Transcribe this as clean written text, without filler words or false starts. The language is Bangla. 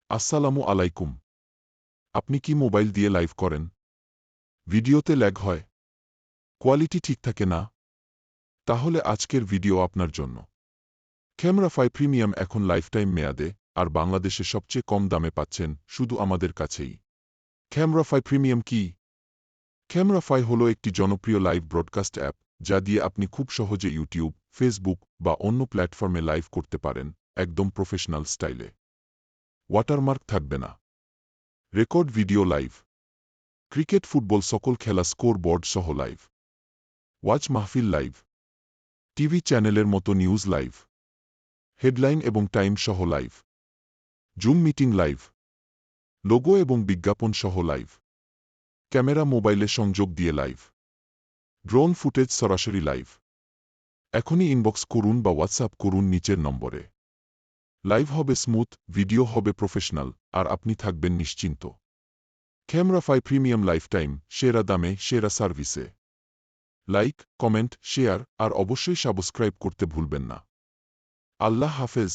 আসসালামু আলাইকুম। আপনি কি মোবাইল দিয়ে লাইভ করেন? ভিডিওতে ল্যাগ হয়? কোয়ালিটি ঠিক থাকে না? তাহলে আজকের ভিডিও আপনার জন্য। ক্যামেরা 5 প্রিমিয়াম এখন লাইফটাইম মেয়াদে, আর বাংলাদেশে সবচেয়ে কম দামে পাচ্ছেন শুধু আমাদের কাছেই। ক্যামেরা 5 প্রিমিয়াম কি? ক্যামেরা 5 হল একটি জনপ্রিয় লাইভ ব্রডকাস্ট অ্যাপ, যা দিয়ে আপনি খুব সহজে ইউটিউব, ফেসবুক বা অন্য প্ল্যাটফর্মে লাইভ করতে পারেন, একদম প্রফেশনাল স্টাইলে। ওয়াটারমার্ক থাকবে না। Record video live. Cricket, football সকল খেলা স্কোর বোর্ড সহ লাইভ। ওয়াচ মাহফিল লাইভ। টিভি চ্যানেলের মতো নিউজ লাইভ। হেডলাইন এবং টাইম সহ live. Zoom meeting live. Logo এবং বিজ্ঞাপন সহ লাইভ। ক্যামেরা মোবাইলে সংযোগ দিয়ে লাইভ। ড্রোন ফুটেজ সরাসরি লাইভ। এখনই ইনবক্স করুন বা হোয়াটসঅ্যাপ করুন নিচের নম্বরে। লাইভ হবে স্মুথ, ভিডিও হবে প্রফেশনাল, আর আপনি থাকবেন নিশ্চিন্ত। ক্যামেরা 5 প্রিমিয়াম লাইফটাইম, সেরা দামে, সেরা সার্ভিসে। লাইক, কমেন্ট, শেয়ার আর অবশ্যই সাবস্ক্রাইব করতে ভুলবেন না। আল্লাহ হাফেজ।